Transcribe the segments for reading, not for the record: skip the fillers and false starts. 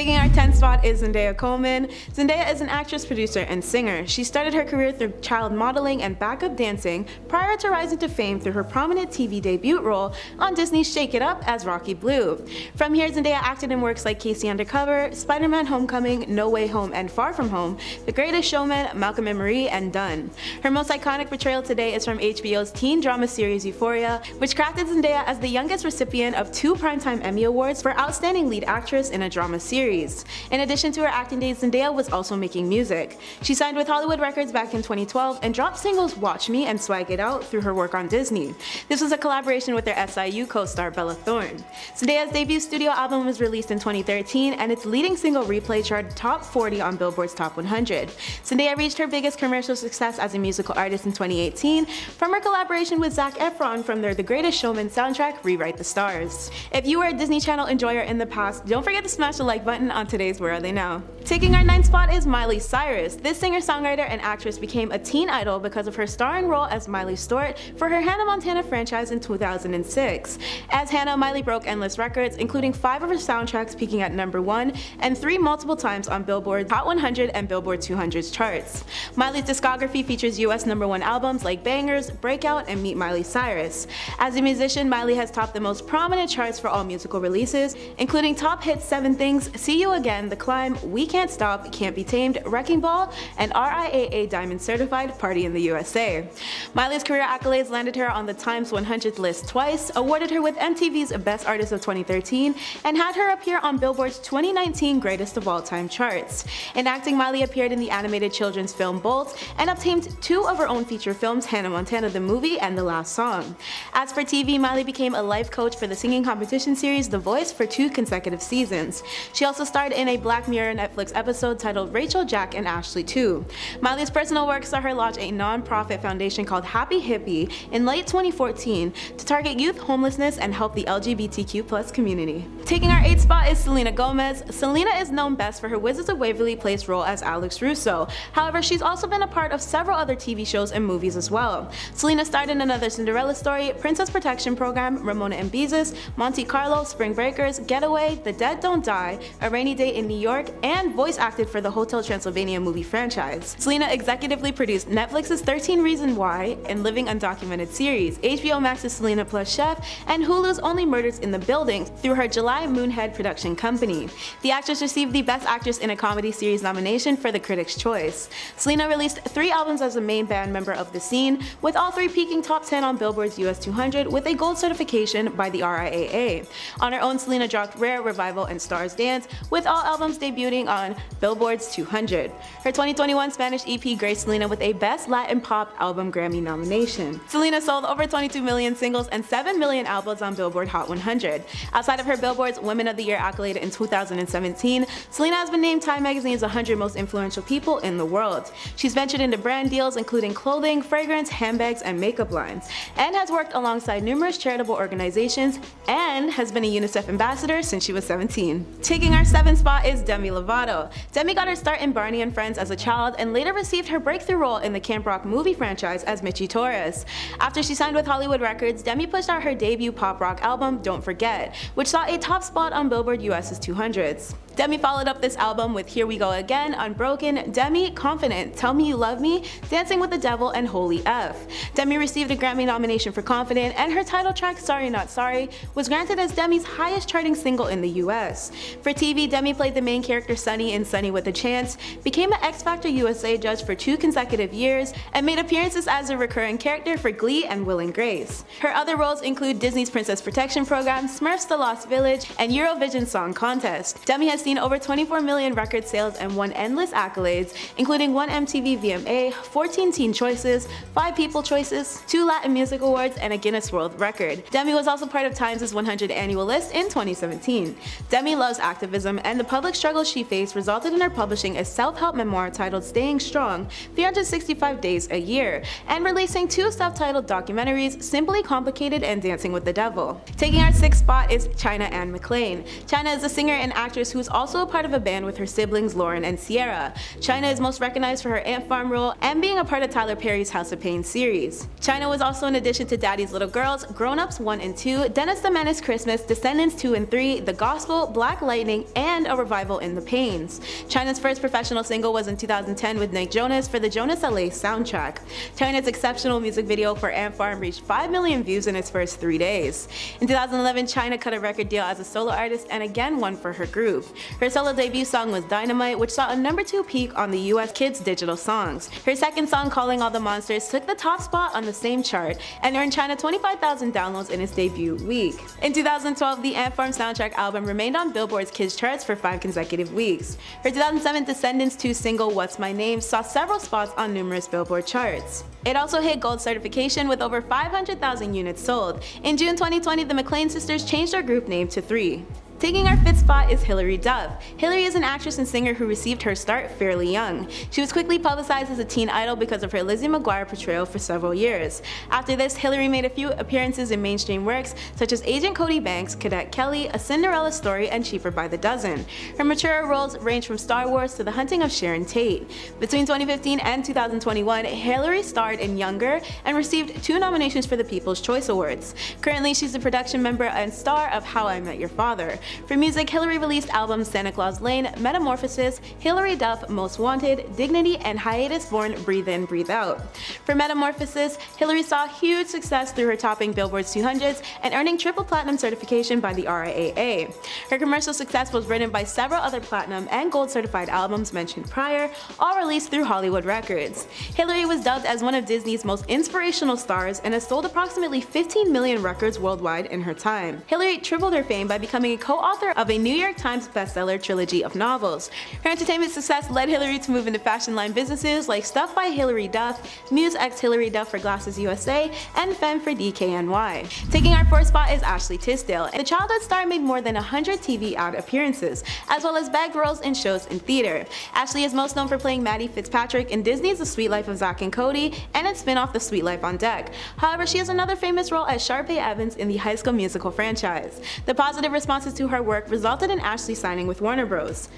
Taking our 10th spot is Zendaya Coleman. Zendaya is an actress, producer, and singer. She started her career through child modeling and backup dancing prior to rising to fame through her prominent TV debut role on Disney's Shake It Up as Rocky Blue. From here, Zendaya acted in works like Casey Undercover, Spider-Man Homecoming, No Way Home and Far From Home, The Greatest Showman, Malcolm and Marie, and Done. Her most iconic portrayal today is from HBO's teen drama series Euphoria, which crafted Zendaya as the youngest recipient of 2 Primetime Emmy Awards for Outstanding Lead Actress in a Drama Series. In addition to her acting days, Zendaya was also making music. She signed with Hollywood Records back in 2012 and dropped singles Watch Me and Swag It Out through her work on Disney. This was a collaboration with their SIU co-star Bella Thorne. Zendaya's debut studio album was released in 2013 and its leading single Replay charted top 40 on Billboard's Top 100. Zendaya reached her biggest commercial success as a musical artist in 2018 from her collaboration with Zac Efron from their The Greatest Showman soundtrack Rewrite the Stars. If you were a Disney Channel enjoyer in the past, don't forget to smash the like button on today's Where Are They Now? Taking our 9th spot is Miley Cyrus. This singer-songwriter and actress became a teen idol because of her starring role as Miley Stewart for her Hannah Montana franchise in 2006. As Hannah, Miley broke endless records, including 5 of her soundtracks peaking at #1 and 3 multiple times on Billboard's Hot 100 and Billboard 200's charts. Miley's discography features US #1 albums like Bangers, Breakout, and Meet Miley Cyrus. As a musician, Miley has topped the most prominent charts for all musical releases, including top hits 7 Things, See You Again, The Climb, We Can't Stop, Can't Be Tamed, Wrecking Ball, and RIAA Diamond Certified, Party in the USA. Miley's career accolades landed her on the Times 100 list twice, awarded her with MTV's Best Artist of 2013, and had her appear on Billboard's 2019 Greatest of All Time charts. In acting, Miley appeared in the animated children's film Bolt and obtained 2 of her own feature films, Hannah Montana the Movie and The Last Song. As for TV, Miley became a life coach for the singing competition series The Voice for 2 consecutive seasons. She also starred in a Black Mirror Netflix episode titled Rachel, Jack, and Ashley 2. Miley's personal work saw her launch a non-profit foundation called Happy Hippie in late 2014 to target youth homelessness and help the LGBTQ+ community. Taking our 8th spot is Selena Gomez. Selena is known best for her Wizards of Waverly Place role as Alex Russo. However, she's also been a part of several other TV shows and movies as well. Selena starred in Another Cinderella Story, Princess Protection Program, Ramona and Beezus, Monte Carlo, Spring Breakers, Getaway, The Dead Don't Die, A Rainy Day in New York, and voice acted for the Hotel Transylvania movie franchise. Selena executively produced Netflix's 13 Reasons Why and Living Undocumented series, HBO Max's Selena Plus Chef, and Hulu's Only Murders in the Building through her July Moonhead production company. The actress received the Best Actress in a Comedy Series nomination for the Critics' Choice. Selena released 3 albums as a main band member of The Scene, with all 3 peaking top 10 on Billboard's US 200 with a gold certification by the RIAA. On her own, Selena dropped Rare, Revival, and Stars Dance, with all albums debuting on Billboard's 200. Her 2021 Spanish EP graced Selena with a Best Latin Pop Album Grammy nomination. Selena sold over 22 million singles and 7 million albums on Billboard Hot 100. Outside of her Billboard's Women of the Year accolade in 2017, Selena has been named Time Magazine's 100 Most Influential People in the World. She's ventured into brand deals including clothing, fragrance, handbags, and makeup lines, and has worked alongside numerous charitable organizations and has been a UNICEF ambassador since she was 17. Taking our 7th spot is Demi Lovato. Demi got her start in Barney and Friends as a child and later received her breakthrough role in the Camp Rock movie franchise as Michi Torres. After she signed with Hollywood Records, Demi pushed out her debut pop rock album Don't Forget, which saw a top spot on Billboard US's 200s. Demi followed up this album with Here We Go Again, Unbroken, Demi, Confident, Tell Me You Love Me, Dancing with the Devil, and Holy F. Demi received a Grammy nomination for Confident, and her title track Sorry Not Sorry was granted as Demi's highest charting single in the US. For TV, Demi played the main character Sunny in Sunny with a Chance, became an X Factor USA judge for 2 consecutive years, and made appearances as a recurring character for Glee and Will and Grace. Her other roles include Disney's Princess Protection Program, Smurfs The Lost Village, and Eurovision Song Contest. Demi has seen over 24 million record sales and won endless accolades, including 1 MTV VMA, 14 Teen Choices, 5 People Choices, 2 Latin Music Awards, and a Guinness World Record. Demi was also part of Times' 100 annual list in 2017. Demi loves activism, and the public struggles she faced resulted in her publishing a self-help memoir titled Staying Strong, 365 Days a Year, and releasing 2 self-titled documentaries, Simply Complicated and Dancing with the Devil. Taking our 6th spot is China Anne McClain. China is a singer and actress who's also a part of a band with her siblings Lauren and Sierra. China is most recognized for her Ant Farm role and being a part of Tyler Perry's House of Pain series. China was also an addition to Daddy's Little Girls, Grown Ups 1 and 2, Dennis the Menace Christmas, Descendants 2 and 3, The Gospel, Black Lightning, and a revival in The Pains. China's first professional single was in 2010 with Nick Jonas for the Jonas LA soundtrack. China's exceptional music video for Ant Farm reached 5 million views in its first 3 days. In 2011, China cut a record deal as a solo artist and again won for her group. Her solo debut song was Dynamite, which saw a #2 peak on the US Kids Digital Songs. Her second song, Calling All the Monsters, took the top spot on the same chart and earned China 25,000 downloads in its debut week. In 2012, the Ant Farm soundtrack album remained on Billboard's Kids charts for 5 consecutive weeks. Her 2007 Descendants 2 single, What's My Name, saw several spots on numerous Billboard charts. It also hit gold certification with over 500,000 units sold. In June 2020, the McLean sisters changed their group name to 3. Taking our 5th spot is Hilary Duff. Hilary is an actress and singer who received her start fairly young. She was quickly publicized as a teen idol because of her Lizzie McGuire portrayal for several years. After this, Hilary made a few appearances in mainstream works such as Agent Cody Banks, Cadet Kelly, A Cinderella Story, and Cheaper by the Dozen. Her mature roles range from Star Wars to The Hunting of Sharon Tate. Between 2015 and 2021, Hilary starred in Younger and received 2 nominations for the People's Choice Awards. Currently, she's a production member and star of How I Met Your Father. For music, Hilary released albums Santa Claus Lane, Metamorphosis, Hilary Duff, Most Wanted, Dignity, and Hiatus Born Breathe In, Breathe Out. For Metamorphosis, Hilary saw huge success through her topping Billboard's 200s and earning triple platinum certification by the RIAA. Her commercial success was written by several other platinum and gold certified albums mentioned prior, all released through Hollywood Records. Hilary was dubbed as one of Disney's most inspirational stars and has sold approximately 15 million records worldwide in her time. Hilary tripled her fame by becoming a co-author of a New York Times bestseller trilogy of novels. Her entertainment success led Hilary to move into fashion line businesses like Stuff by Hilary Duff, Muse x Hilary Duff for Glasses USA, and Femme for DKNY. Taking our 4th spot is Ashley Tisdale. The childhood star made more than 100 TV ad appearances, as well as bagged roles in shows and theater. Ashley is most known for playing Maddie Fitzpatrick in Disney's The Sweet Life of Zack and Cody and its spin-off The Sweet Life on Deck. However, she has another famous role as Sharpay Evans in the High School Musical franchise. The positive responses to her work resulted in Ashley signing with Warner Bros.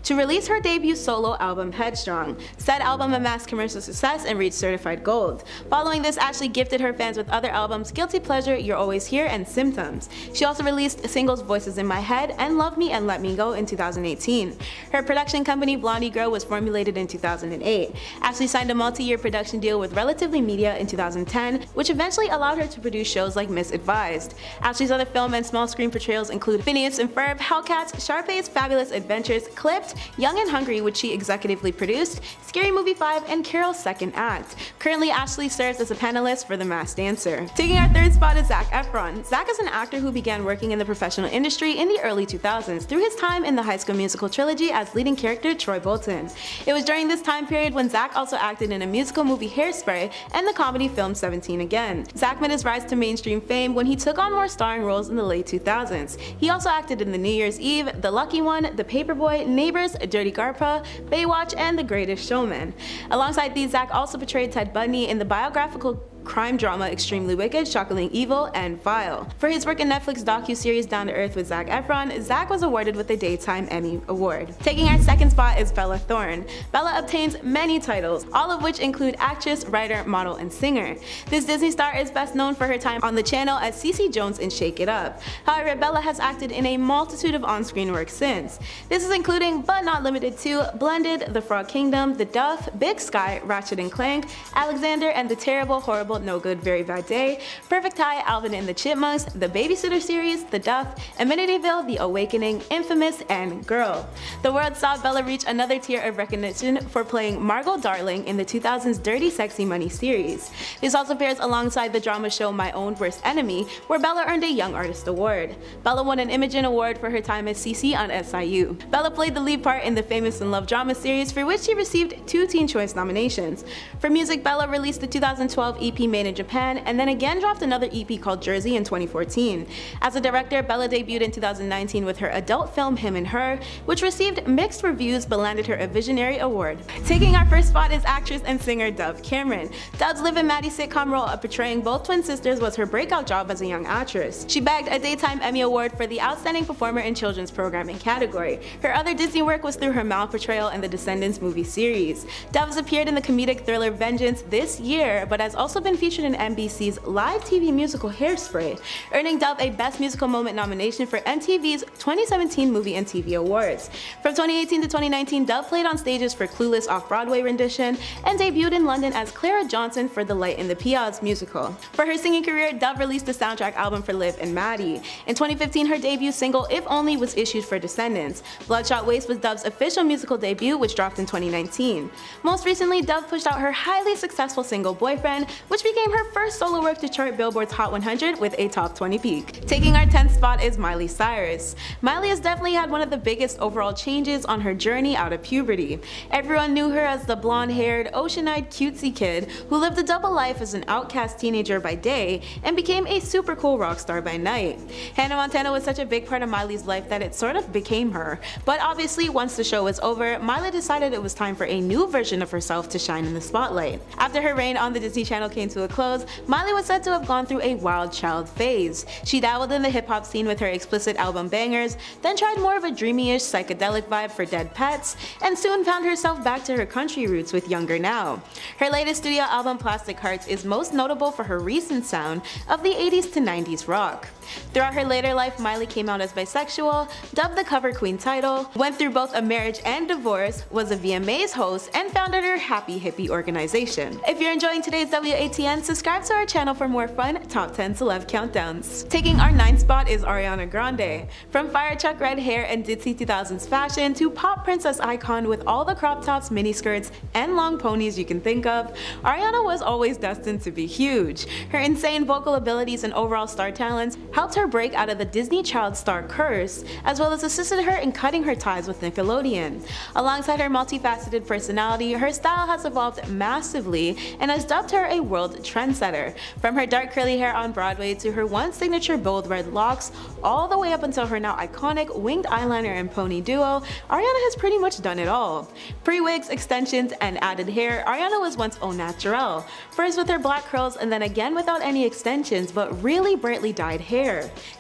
to release her debut solo album Headstrong. Said album amassed commercial success and reached certified gold. Following this, Ashley gifted her fans with other albums Guilty Pleasure, You're Always Here, and Symptoms. She also released singles Voices in My Head and Love Me and Let Me Go in 2018. Her production company Blondie Girl was formulated in 2008. Ashley signed a multi-year production deal with Relatively Media in 2010, which eventually allowed her to produce shows like Misadvised. Ashley's other film and small screen portrayals include Phineas and Ferb, Hellcats, Sharpay's Fabulous Adventures, Clipped, Young and Hungry, which she executively produced, Scary Movie 5, and Carol's Second Act. Currently, Ashley serves as a panelist for The Masked Dancer. Taking our third spot is Zac Efron. Zac is an actor who began working in the professional industry in the early 2000s through his time in the High School Musical trilogy as leading character Troy Bolton. It was during this time period when Zac also acted in a musical movie Hairspray and the comedy film 17 Again. Zac made his rise to mainstream fame when he took on more starring roles in the late 2000s. He also acted in The New Year's Eve, The Lucky One, The Paperboy, Neighbors, Dirty Garpa, Baywatch, and The Greatest Showman. Alongside these, Zac also portrayed Ted Bundy in the biographical crime drama Extremely Wicked, Shockingly Evil, and Vile. For his work in Netflix docu-series Down to Earth with Zac Efron, Zac was awarded with the Daytime Emmy Award. Taking our second spot is Bella Thorne. Bella obtains many titles, all of which include actress, writer, model, and singer. This Disney star is best known for her time on the channel as Cece Jones in Shake It Up. However, Bella has acted in a multitude of on-screen work since. This is including, but not limited to, Blended, The Frog Kingdom, The Duff, Big Sky, Ratchet and Clank, Alexander and the Terrible, Horrible, No Good, Very Bad Day, Perfect High, Alvin and the Chipmunks, The Babysitter Series, The Duff, Amenityville, The Awakening, Infamous, and Girl. The world saw Bella reach another tier of recognition for playing Margot Darling in the 2000s Dirty Sexy Money series. This also pairs alongside the drama show My Own Worst Enemy, where Bella earned a Young Artist Award. Bella won an Imogen Award for her time as Cece on SIU. Bella played the lead part in the Famous in Love drama series, for which she received 2 Teen Choice nominations. For music, Bella released the 2012 EP EP Made in Japan, and then again dropped another EP called Jersey in 2014. As a director, Bella debuted in 2019 with her adult film Him and Her, which received mixed reviews but landed her a Visionary Award. Taking our first spot is actress and singer Dove Cameron. Dove's Liv and Maddie sitcom role of portraying both twin sisters was her breakout job as a young actress. She bagged a Daytime Emmy Award for the Outstanding Performer in Children's Programming category. Her other Disney work was through her Mal portrayal in the Descendants movie series. Dove has appeared in the comedic thriller Vengeance this year, but has also been featured in NBC's live TV musical Hairspray, earning Dove a Best Musical Moment nomination for MTV's 2017 Movie and TV Awards. From 2018 to 2019, Dove played on stages for Clueless off-Broadway rendition and debuted in London as Clara Johnson for The Light in the Peons musical. For her singing career, Dove released the soundtrack album for Liv and Maddie. In 2015, her debut single If Only was issued for Descendants. Bloodshot Waste was Dove's official musical debut, which dropped in 2019. Most recently, Dove pushed out her highly successful single Boyfriend, which became her first solo work to chart Billboard's Hot 100 with a top 20 peak. Taking our 10th spot is Miley Cyrus. Miley has definitely had one of the biggest overall changes on her journey out of puberty. Everyone knew her as the blonde-haired, ocean-eyed cutesy kid who lived a double life as an outcast teenager by day and became a super cool rock star by night. Hannah Montana was such a big part of Miley's life that it sort of became her. But obviously, once the show was over, Miley decided it was time for a new version of herself to shine in the spotlight. After her reign on the Disney Channel came to a close, Miley was said to have gone through a wild child phase. She dabbled in the hip-hop scene with her explicit album Bangers, then tried more of a dreamy-ish psychedelic vibe for Dead Pets, and soon found herself back to her country roots with Younger Now. Her latest studio album Plastic Hearts is most notable for her recent sound of the 80s to 90s rock. Throughout her later life, Miley came out as bisexual, dubbed the Cover Queen title, went through both a marriage and divorce, was a VMAs host, and founded her Happy Hippie organization. If you're enjoying today's WATN, subscribe to our channel for more fun Top 10 Celeb Countdowns. Taking our 9th spot is Ariana Grande. From fire chuck red hair and ditzy 2000s fashion to pop princess icon with all the crop tops, miniskirts, and long ponies you can think of, Ariana was always destined to be huge. Her insane vocal abilities and overall star talents helped her break out of the Disney child star curse, as well as assisted her in cutting her ties with Nickelodeon. Alongside her multifaceted personality, her style has evolved massively and has dubbed her a world trendsetter. From her dark curly hair on Broadway to her once signature bold red locks, all the way up until her now iconic winged eyeliner and pony duo, Ariana has pretty much done it all. Pre-wigs, extensions, and added hair, Ariana was once au naturel. First with her black curls and then again without any extensions but really brightly dyed hair.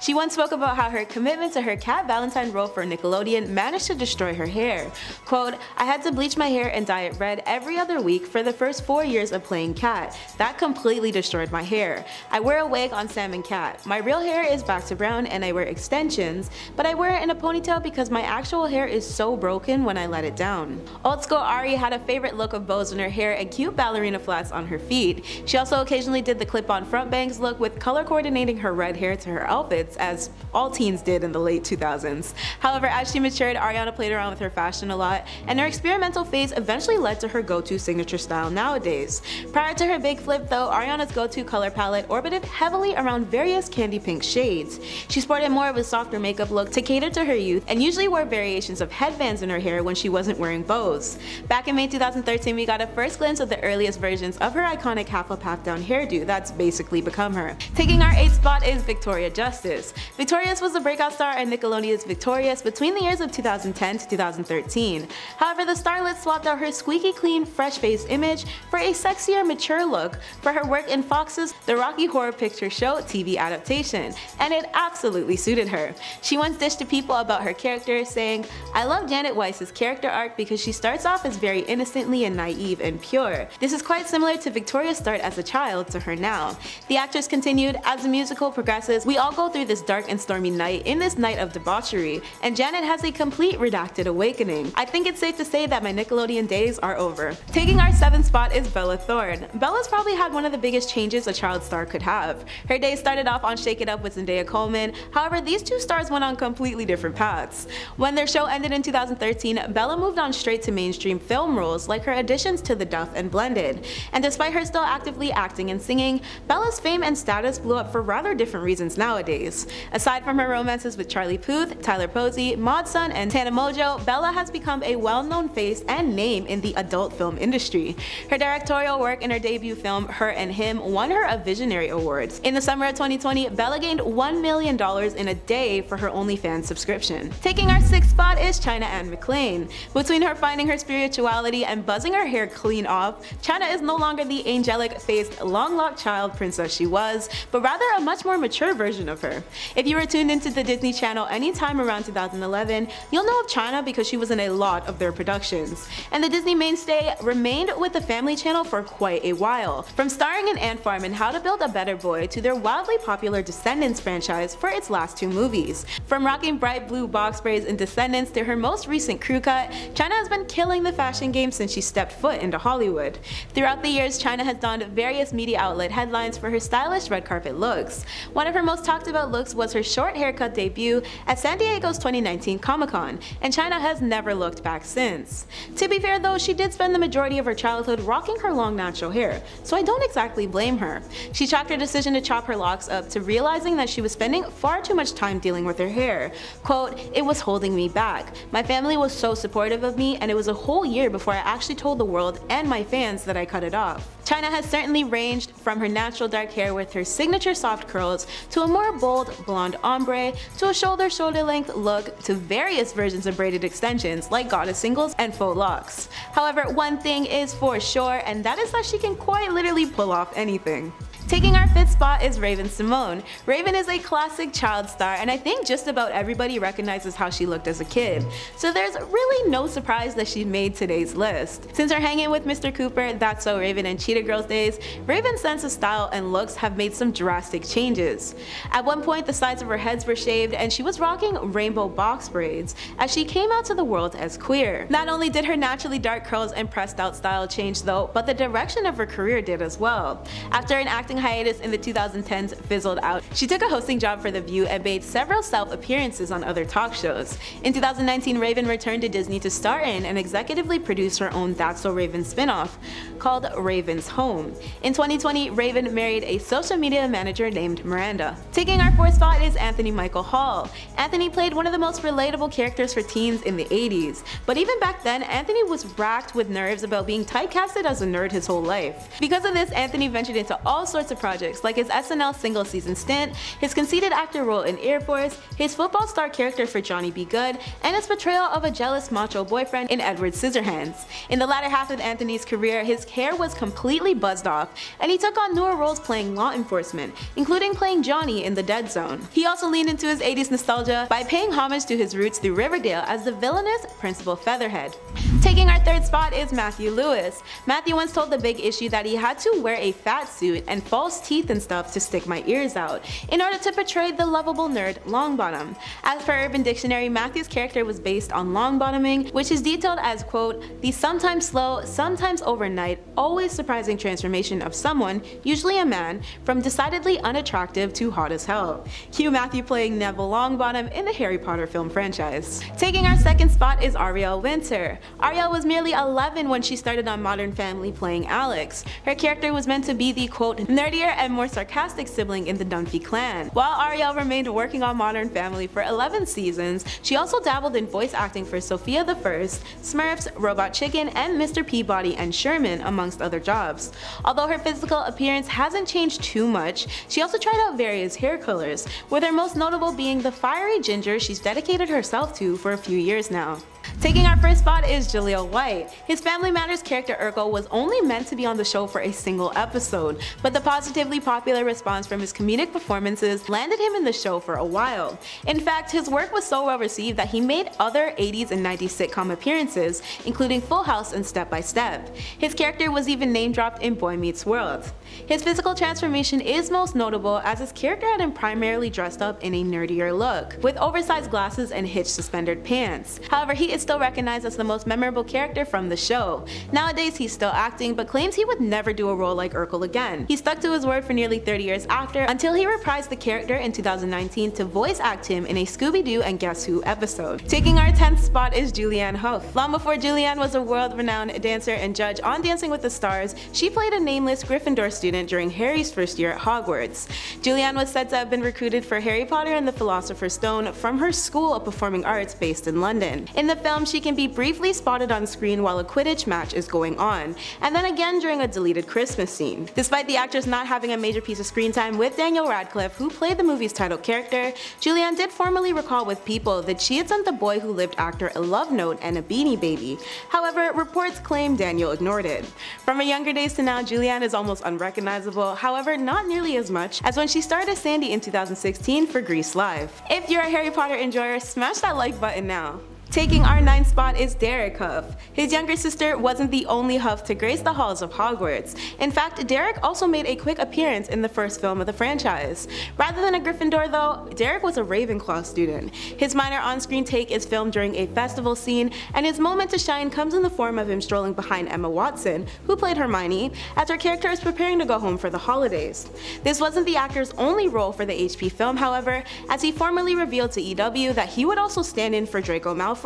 She once spoke about how her commitment to her Cat Valentine role for Nickelodeon managed to destroy her hair. Quote, "I had to bleach my hair and dye it red every other week for the first 4 years of playing Cat. That completely destroyed my hair. I wear a wig on Sam and Cat. My real hair is back to brown and I wear extensions, but I wear it in a ponytail because my actual hair is so broken when I let it down." Old school Ari had a favorite look of bows in her hair and cute ballerina flats on her feet. She also occasionally did the clip-on front bangs look with color coordinating her red hair to her outfits, as all teens did in the late 2000s. However, as she matured, Ariana played around with her fashion a lot, and her experimental phase eventually led to her go-to signature style nowadays. Prior to her big flip though, Ariana's go-to color palette orbited heavily around various candy pink shades. She sported more of a softer makeup look to cater to her youth, and usually wore variations of headbands in her hair when she wasn't wearing bows. Back in May 2013, we got a first glimpse of the earliest versions of her iconic half-up half-down hairdo that's basically become her. Taking our 8th spot is Victoria Justice. Victorious was a breakout star in Nickelodeon's Victorious between the years of 2010 to 2013. However, the starlet swapped out her squeaky clean, fresh-faced image for a sexier, mature look for her work in Fox's The Rocky Horror Picture Show TV adaptation, and it absolutely suited her. She once dished to people about her character, saying, "I love Janet Weiss's character arc because she starts off as very innocently and naive and pure. This is quite similar to Victoria's start as a child to her now." The actress continued, "As the musical progresses, we all go through this dark and stormy night in this night of debauchery, and Janet has a complete redacted awakening. I think it's safe to say that my Nickelodeon days are over." Taking our 7th spot is Bella Thorne. Bella's probably had one of the biggest changes a child star could have. Her days started off on Shake It Up with Zendaya Coleman, however these two stars went on completely different paths. When their show ended in 2013, Bella moved on straight to mainstream film roles like her additions to the Duff and Blended. And despite her still actively acting and singing, Bella's fame and status blew up for rather different reasons nowadays. Aside from her romances with Charlie Puth, Tyler Posey, Maud Sun, and Tana Mojo, Bella has become a well-known face and name in the adult film industry. Her directorial work in her debut film Her and Him won her a Visionary Awards. In the summer of 2020, Bella gained $1 million in a day for her OnlyFans subscription. Taking our 6th spot is China Anne McClain. Between her finding her spirituality and buzzing her hair clean off, China is no longer the angelic-faced, long-locked child princess she was, but rather a much more mature version of her. If you were tuned into the Disney Channel anytime around 2011, you'll know of China because she was in a lot of their productions. And the Disney mainstay remained with the Family Channel for quite a while, from starring in Ant Farm and How to Build a Better Boy to their wildly popular Descendants franchise for its last 2 movies. From rocking bright blue box braids in Descendants to her most recent crew cut, China has been killing the fashion game since she stepped foot into Hollywood. Throughout the years, China has donned various media outlet headlines for her stylish red carpet looks. One of her most talked about looks was her short haircut debut at San Diego's 2019 Comic-Con, and China has never looked back since. To be fair though, she did spend the majority of her childhood rocking her long natural hair, so I don't exactly blame her. She chalked her decision to chop her locks up to realizing that she was spending far too much time dealing with her hair. Quote, "It was holding me back. My family was so supportive of me, and it was a whole year before I actually told the world and my fans that I cut it off." China has certainly ranged from her natural dark hair with her signature soft curls to a more bold blonde ombre to a shoulder length look to various versions of braided extensions like goddess singles and faux locks. However, one thing is for sure, and that is that she can quite literally pull off anything. Taking our 5th spot is Raven-Symoné. Raven is a classic child star, and I think just about everybody recognizes how she looked as a kid, so there's really no surprise that she made today's list. Since her hanging with Mr. Cooper, That's So Raven, and Cheetah Girls days, Raven's sense of style and looks have made some drastic changes. At one point, the sides of her heads were shaved, and she was rocking rainbow box braids as she came out to the world as queer. Not only did her naturally dark curls and pressed out style change though, but the direction of her career did as well. After an acting hiatus in the 2010s fizzled out, she took a hosting job for The View and made several self-appearances on other talk shows. In 2019, Raven returned to Disney to star in and executively produce her own That's So Raven spin-off called Raven's Home. In 2020, Raven married a social media manager named Miranda. Taking our 4th spot is Anthony Michael Hall. Anthony played one of the most relatable characters for teens in the 80s, but even back then, Anthony was racked with nerves about being typecasted as a nerd his whole life. Because of this, Anthony ventured into all sorts of projects like his SNL single season stint, his conceited actor role in Air Force, his football star character for Johnny Be Good, and his portrayal of a jealous macho boyfriend in Edward Scissorhands. In the latter half of Anthony's career, his hair was completely buzzed off, and he took on newer roles playing law enforcement, including playing Johnny in The Dead Zone. He also leaned into his 80s nostalgia by paying homage to his roots through Riverdale as the villainous Principal Featherhead. Taking our 3rd spot is Matthew Lewis. Matthew once told The Big Issue that he had to wear a fat suit and false teeth and stuff to stick my ears out in order to portray the lovable nerd Longbottom. As per Urban Dictionary, Matthew's character was based on longbottoming, which is detailed as, quote, "the sometimes slow, sometimes overnight, always surprising transformation of someone, usually a man, from decidedly unattractive to hot as hell." Cue Matthew playing Neville Longbottom in the Harry Potter film franchise. Taking our 2nd spot is Ariel Winter. Ariel was merely 11 when she started on Modern Family playing Alex. Her character was meant to be the, quote, nerdier and more sarcastic sibling in the Dunphy clan. While Ariel remained working on Modern Family for 11 seasons, she also dabbled in voice acting for Sophia the First, Smurfs, Robot Chicken, and Mr. Peabody and Sherman, amongst other jobs. Although her physical appearance hasn't changed too much, she also tried out various hair colors, with her most notable being the fiery ginger she's dedicated herself to for a few years now. Taking our 1st spot is Jaleel White. His Family Matters character Urkel was only meant to be on the show for a single episode, but the positively popular response from his comedic performances landed him in the show for a while. In fact, his work was so well received that he made other 80s and 90s sitcom appearances, including Full House and Step by Step. His character was even name dropped in Boy Meets World. His physical transformation is most notable as his character had him primarily dressed up in a nerdier look, with oversized glasses and hitched suspended pants. However, he is still recognized as the most memorable character from the show. Nowadays, he's still acting, but claims he would never do a role like Urkel again. He stuck to his word for nearly 30 years after, until he reprised the character in 2019 to voice act him in a Scooby-Doo and Guess Who episode. Taking our 10th spot is Julianne Hough. Long before Julianne was a world-renowned dancer and judge on Dancing with the Stars, she played a nameless Gryffindor student during Harry's first year at Hogwarts. Julianne was said to have been recruited for Harry Potter and the Philosopher's Stone from her School of Performing Arts based in London. In the film, she can be briefly spotted on screen while a Quidditch match is going on, and then again during a deleted Christmas scene. Despite the actress not having a major piece of screen time with Daniel Radcliffe, who played the movie's title character, Julianne did formally recall with People that she had sent The Boy Who Lived actor a love note and a Beanie Baby. However, reports claim Daniel ignored it. From her younger days to now, Julianne is almost unrecognizable, however not nearly as much as when she starred as Sandy in 2016 for Grease Live. If you're a Harry Potter enjoyer, smash that like button now. Taking our 9th spot is Derek Hough. His younger sister wasn't the only Hough to grace the halls of Hogwarts. In fact, Derek also made a quick appearance in the first film of the franchise. Rather than a Gryffindor though, Derek was a Ravenclaw student. His minor on-screen take is filmed during a festival scene, and his moment to shine comes in the form of him strolling behind Emma Watson, who played Hermione, as her character is preparing to go home for the holidays. This wasn't the actor's only role for the HP film, however, as he formally revealed to EW that he would also stand in for Draco Malfoy,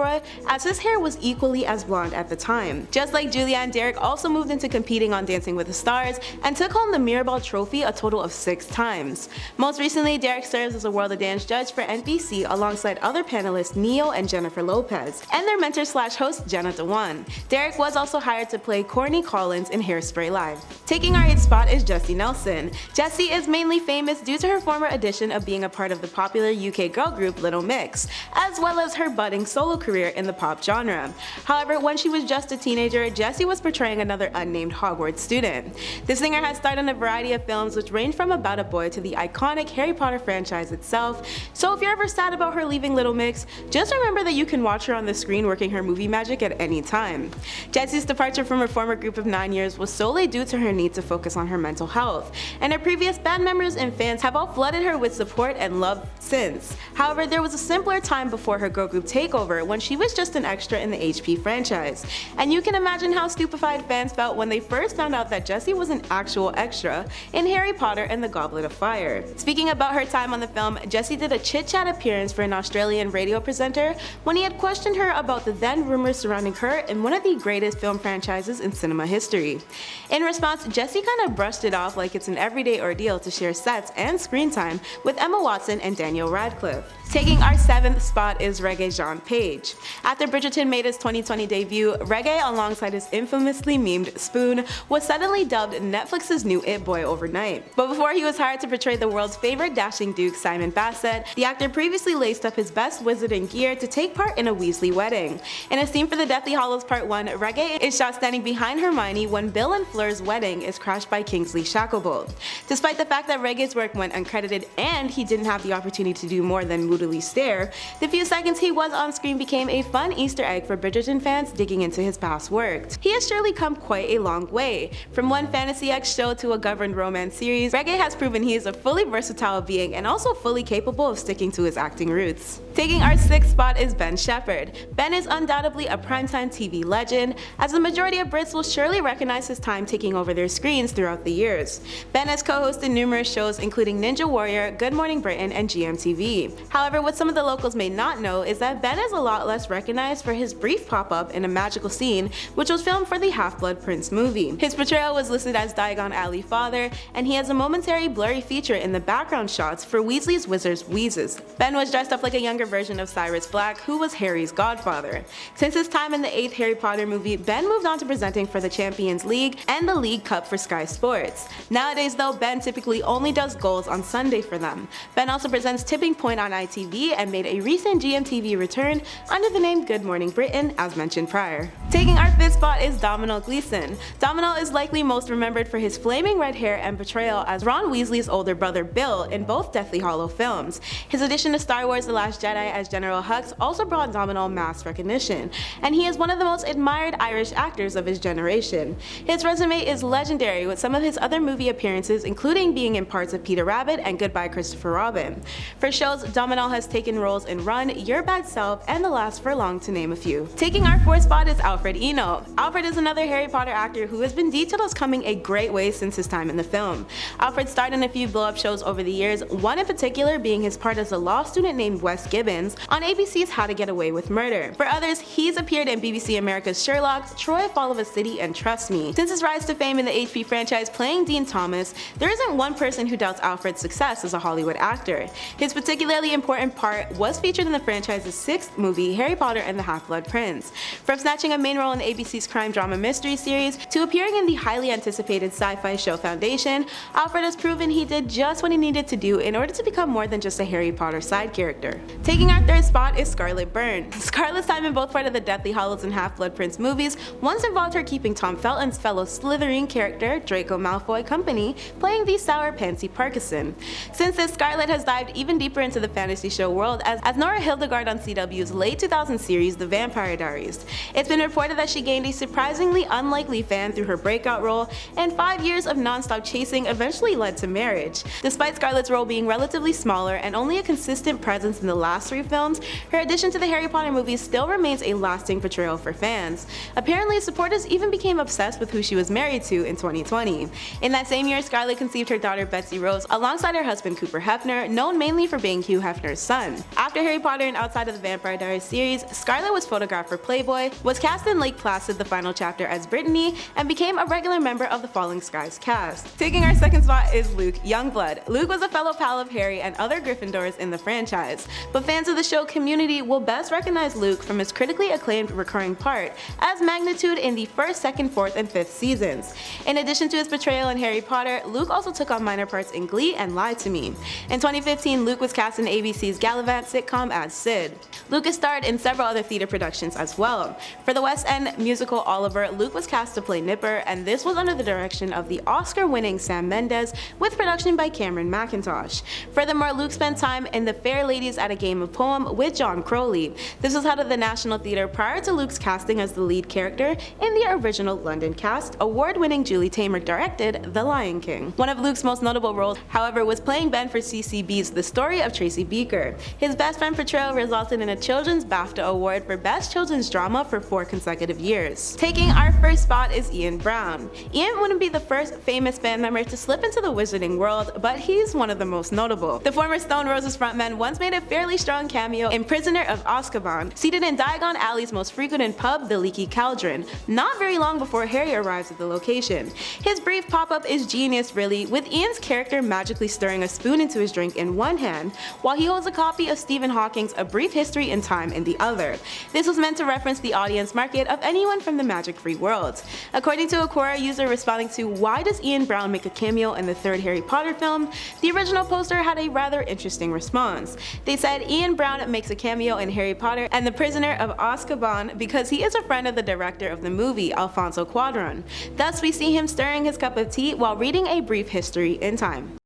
as his hair was equally as blonde at the time. Just like Julianne, Derek also moved into competing on Dancing with the Stars and took home the Mirrorball trophy a total of 6 times. Most recently, Derek serves as a World of Dance judge for NBC alongside other panelists Neo and Jennifer Lopez, and their mentor/host Jenna Dewan. Derek was also hired to play Courtney Collins in Hairspray Live. Taking our 8th spot is Jesy Nelson. Jesy is mainly famous due to her former addition of being a part of the popular UK girl group Little Mix, as well as her budding solo career in the pop genre. However, when she was just a teenager, Jesy was portraying another unnamed Hogwarts student. The singer has starred in a variety of films which range from About a Boy to the iconic Harry Potter franchise itself, so if you're ever sad about her leaving Little Mix, just remember that you can watch her on the screen working her movie magic at any time. Jesy's departure from her former group of 9 years was solely due to her need to focus on her mental health, and her previous band members and fans have all flooded her with support and love since. However, there was a simpler time before her girl group takeover when she was just an extra in the HP franchise, and you can imagine how stupefied fans felt when they first found out that Jesy was an actual extra in Harry Potter and the Goblet of Fire. Speaking about her time on the film, Jesy did a chit-chat appearance for an Australian radio presenter when he had questioned her about the then rumors surrounding her in one of the greatest film franchises in cinema history. In response, Jesy kind of brushed it off like it's an everyday ordeal to share sets and screen time with Emma Watson and Daniel Radcliffe. Taking our 7th spot is Regé-Jean Page. After Bridgerton made his 2020 debut, Regé, alongside his infamously memed Spoon, was suddenly dubbed Netflix's new It Boy overnight. But before he was hired to portray the world's favorite dashing duke, Simon Basset, the actor previously laced up his best wizarding gear to take part in a Weasley wedding. In a scene for the Deathly Hallows Part 1, Regé is shot standing behind Hermione when Bill and Fleur's wedding is crashed by Kingsley Shacklebolt. Despite the fact that Regé's work went uncredited and he didn't have the opportunity to do more than moodily stare, the few seconds he was on screen became a fun Easter egg for Bridgerton fans digging into his past work. He has surely come quite a long way. From one Fantasy X show to a governed romance series, Regé has proven he is a fully versatile being and also fully capable of sticking to his acting roots. Taking our 6th spot is Ben Shepherd. Ben is undoubtedly a primetime TV legend, as the majority of Brits will surely recognize his time taking over their screens throughout the years. Ben has co-hosted numerous shows including Ninja Warrior, Good Morning Britain, and GMTV. However, what some of the locals may not know is that Ben is a lot less recognized for his brief pop-up in a magical scene which was filmed for the Half-Blood Prince movie. His portrayal was listed as Diagon Alley father, and he has a momentary blurry feature in the background shots for Weasley's Wizard's Wheezes. Ben was dressed up like a younger version of Cyrus Black, who was Harry's godfather. Since his time in the 8th Harry Potter movie, Ben moved on to presenting for the Champions League and the League Cup for Sky Sports. Nowadays though, Ben typically only does goals on Sunday for them. Ben also presents Tipping Point on ITV and made a recent GMTV return under the name Good Morning Britain, as mentioned prior. Taking our 5th spot is Domhnall Gleeson. Domhnall is likely most remembered for his flaming red hair and portrayal as Ron Weasley's older brother Bill in both Deathly Hallows films. His addition to Star Wars The Last Jedi as General Hux also brought Domhnall mass recognition, and he is one of the most admired Irish actors of his generation. His resume is legendary, with some of his other movie appearances including being in parts of Peter Rabbit and Goodbye Christopher Robin. For shows, Domhnall has taken roles in Run, Your Bad Self, and The Last Furlong, to name a few. Taking our 4th spot is Alfred Eno. Alfred is another Harry Potter actor who has been detailed as coming a great way since his time in the film. Alfred starred in a few blow-up shows over the years, one in particular being his part as a law student named Wes Gibbs Gibbons on ABC's How to Get Away with Murder. For others, he's appeared in BBC America's Sherlock, Troy, Fall of a City, and Trust Me. Since his rise to fame in the HP franchise playing Dean Thomas, there isn't one person who doubts Alfred's success as a Hollywood actor. His particularly important part was featured in the franchise's 6th movie, Harry Potter and the Half-Blood Prince. From snatching a main role in ABC's crime drama mystery series to appearing in the highly anticipated sci-fi show Foundation, Alfred has proven he did just what he needed to do in order to become more than just a Harry Potter side character. Taking our 3rd spot is Scarlett Byrne. Scarlett's time in both part of the Deathly Hallows and Half-Blood Prince movies once involved her keeping Tom Felton's fellow Slytherin character, Draco Malfoy, company, playing the sour Pansy Parkinson. Since this, Scarlett has dived even deeper into the fantasy show world as Nora Hildegard on CW's late 2000 series The Vampire Diaries. It's been reported that she gained a surprisingly unlikely fan through her breakout role, and 5 years of non-stop chasing eventually led to marriage. Despite Scarlett's role being relatively smaller and only a consistent presence in the last 3 films, her addition to the Harry Potter movies still remains a lasting portrayal for fans. Apparently, supporters even became obsessed with who she was married to in 2020. In that same year, Scarlett conceived her daughter Betsy Rose alongside her husband Cooper Hefner, known mainly for being Hugh Hefner's son. After Harry Potter and outside of the Vampire Diaries series, Scarlett was photographed for Playboy, was cast in Lake Placid the final chapter as Brittany, and became a regular member of the Falling Skies cast. Taking our 2nd spot is Luke Youngblood. Luke was a fellow pal of Harry and other Gryffindors in the franchise, but fans of the show Community will best recognize Luke from his critically acclaimed recurring part as Magnitude in the 1st, 2nd, 4th, and 5th seasons. In addition to his portrayal in Harry Potter, Luke also took on minor parts in Glee and Lie to Me. In 2015, Luke was cast in ABC's Gallivant sitcom as Sid. Luke has starred in several other theater productions as well. For the West End musical Oliver, Luke was cast to play Nipper, and this was under the direction of the Oscar-winning Sam Mendes, with production by Cameron McIntosh. Furthermore, Luke spent time in The Fair Ladies at a Game of Poem with John Crowley. This was held at the National Theatre prior to Luke's casting as the lead character in the original London cast. Award-winning Julie Taymor directed The Lion King. One of Luke's most notable roles, however, was playing Ben for CCB's The Story of Tracy Beaker. His best friend portrayal resulted in a Children's BAFTA Award for Best Children's Drama for 4 consecutive years. Taking our 1st spot is Ian Brown. Ian wouldn't be the first famous band member to slip into the wizarding world, but he's one of the most notable. The former Stone Roses frontman once made a fairly strong cameo in Prisoner of Azkaban, seated in Diagon Alley's most frequented pub, the Leaky Cauldron, not very long before Harry arrives at the location. His brief pop-up is genius really, with Ian's character magically stirring a spoon into his drink in one hand, while he holds a copy of Stephen Hawking's A Brief History in Time in the other. This was meant to reference the audience market of anyone from the magic-free world. According to a Quora user responding to why does Ian Brown make a cameo in the 3rd Harry Potter film, the original poster had a rather interesting response. They said Ian Brown makes a cameo in Harry Potter and the Prisoner of Azkaban because he is a friend of the director of the movie, Alfonso Cuarón. Thus, we see him stirring his cup of tea while reading A Brief History in Time.